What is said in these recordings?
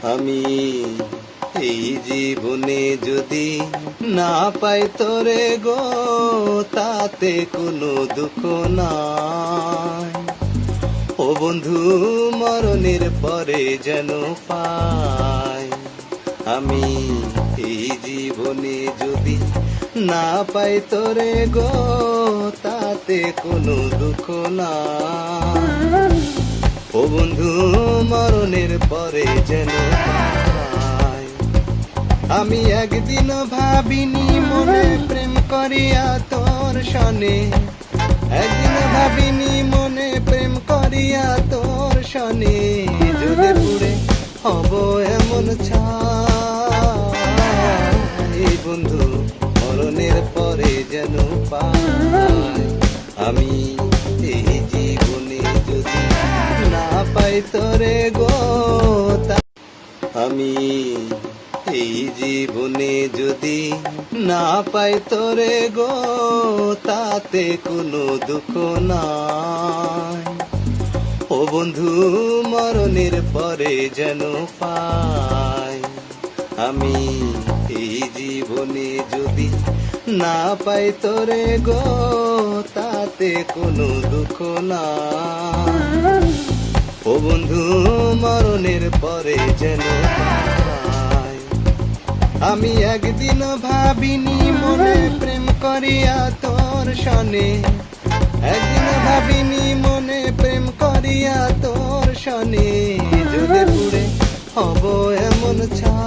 আমি এই জীবনে যদি না পাই তোরে গো, তাতে কোনো দুঃখ নাই। ও বন্ধু, মরণের পরে যেন পাই। আমি এই জীবনে যদি না পাই তোরে গো, তাতে কোনো দুঃখ নাই। ও বন্ধু, মরণের পরে যেন পাই। আমি একদিন ভাবিনি মনে প্রেম করিয়া তোর সনে, একদিন ভাবিনি মনে প্রেম করিয়া তোর সনে, যদি পুরে হব এমন ছাই। বন্ধু, মরণের পরে যেন পাই। আমি এই জীবনে যদি না পাই তোরে গো, আমি এই জীবনে যদি না পাই তোরে গো, তাতে কোনো দুঃখ নাই। ও বন্ধু, মরণের পরে যেন পাই। আমি এই জীবনে যদি না পাই তোরে গো, তাতে কোনো দুঃখ নাই। ও বন্ধু, মরণের পরে যেন পাই। আমি একদিন ভাবিনি মনে প্রেম করিয়া তোর সনে, একদিন ভাবিনি মনে প্রেম করিয়া তোর সনে, যদি পুরে হব এমন ছাই।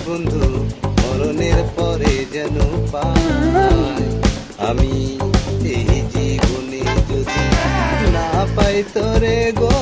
বন্ধু, মরণের পরে যেন পাই। আমি এই জীবনে যদি না পাই তোরে গো,